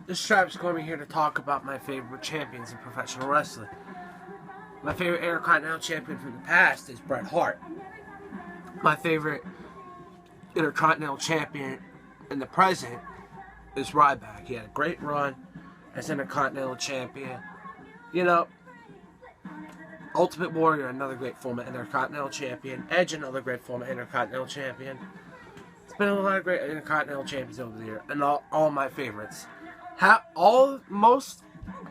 This Stripe's going to be here to talk about my favorite champions in professional wrestling. My favorite Intercontinental champion from the past is Bret Hart. My favorite Intercontinental champion in the present is Ryback. He had a great run as Intercontinental champion. You know, Ultimate Warrior, another great former Intercontinental champion. Edge, another great former Intercontinental champion. It's been a lot of great Intercontinental champions over the year, and all my favorites. Most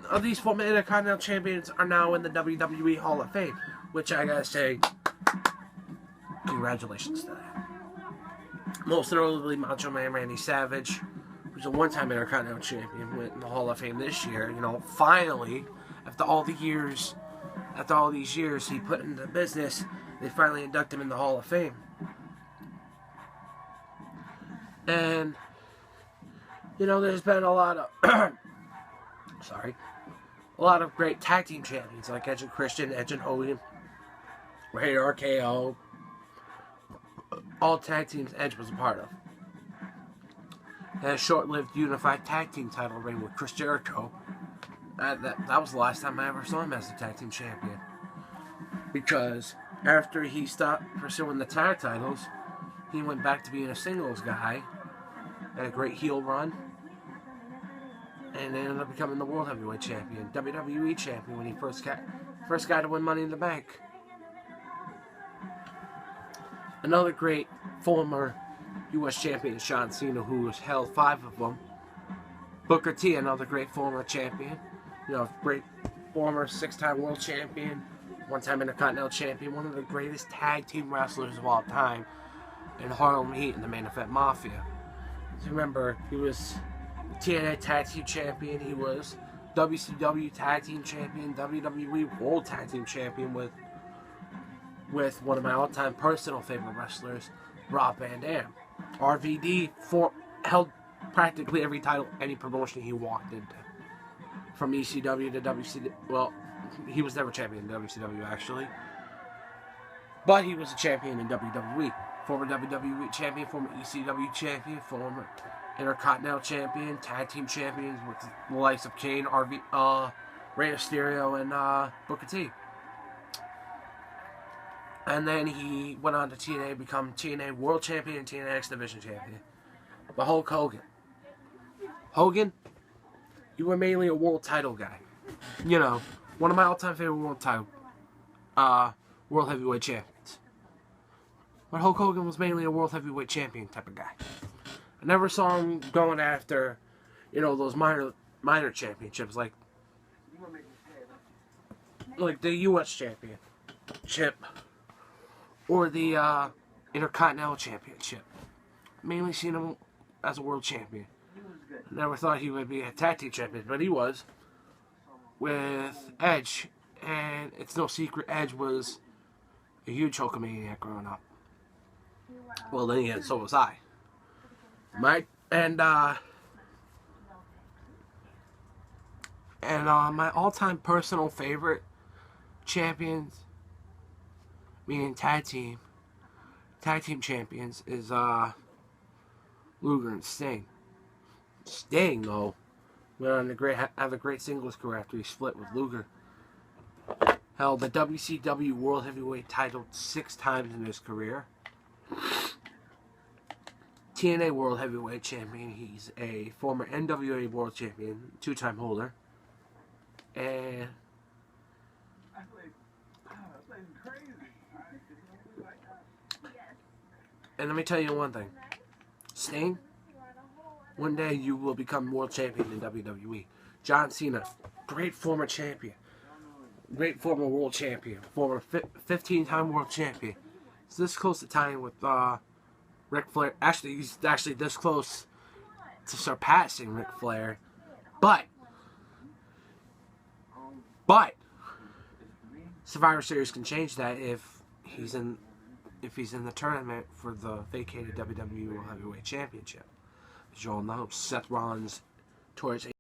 of these former Intercontinental champions are now in the WWE Hall of Fame, which I gotta say, congratulations to that. Most notably, Macho Man Randy Savage, who's a one-time Intercontinental champion, went in the Hall of Fame this year. You know, finally, after all these years he put into business, they finally induct him in the Hall of Fame. And you know, there's been a lot of a lot of great tag team champions like Edge and Christian, Edge and Hogan, Ray RKO, all tag teams Edge was a part of. Had a short-lived unified tag team title reign with Chris Jericho. That was the last time I ever saw him as a tag team champion. Because after he stopped pursuing the tag titles, he went back to being a singles guy. Had a great heel run. And ended up becoming the World Heavyweight Champion, WWE Champion when he first got to win Money in the Bank. Another great former U.S. Champion is John Cena, who has held 5 of them. Booker T, another great former champion. You know, great former 6-time World Champion, 1-time Intercontinental Champion, one of the greatest tag team wrestlers of all time, in Harlem Heat and the Main Event Mafia. Remember, he was TNA Tag Team Champion, he was WCW Tag Team Champion, WWE World Tag Team Champion with one of my all-time personal favorite wrestlers, Rob Van Dam. RVD held practically every title, any promotion he walked into. From ECW to WCW, well, he was never champion in WCW actually, but he was a champion in WWE. Former WWE champion, former ECW champion, former Intercontinental champion, tag team champions with the likes of Kane, Rey Mysterio, and Booker T. And then he went on to TNA, become TNA World Champion and TNA X Division Champion. But Hulk Hogan, you were mainly a world title guy. You know, one of my all-time favorite world heavyweight champions. But Hulk Hogan was mainly a world heavyweight champion type of guy. I never saw him going after, you know, those minor championships like the U.S. Championship or the Intercontinental Championship. Mainly seen him as a world champion. I never thought he would be a tag team champion, but he was with Edge, and it's no secret Edge was a huge Hulkamaniac growing up. Well, then again, so was I. My all-time personal favorite champions, meaning tag team champions, is Luger and Sting. Sting, though, went on to have a great singles career after he split with Luger. Held the WCW World Heavyweight title 6 times in his career. TNA World Heavyweight Champion. He's a former NWA World Champion, 2-time holder. And let me tell you one thing. Sting, one day you will become World Champion in WWE. John Cena, great former champion. Great former World Champion. Former 15-time World Champion. It's this close to tying with Ric Flair. Actually, he's this close to surpassing Ric Flair. But Survivor Series can change that if he's in the tournament for the vacated WWE World Heavyweight Championship. As you all know, Seth Rollins tore his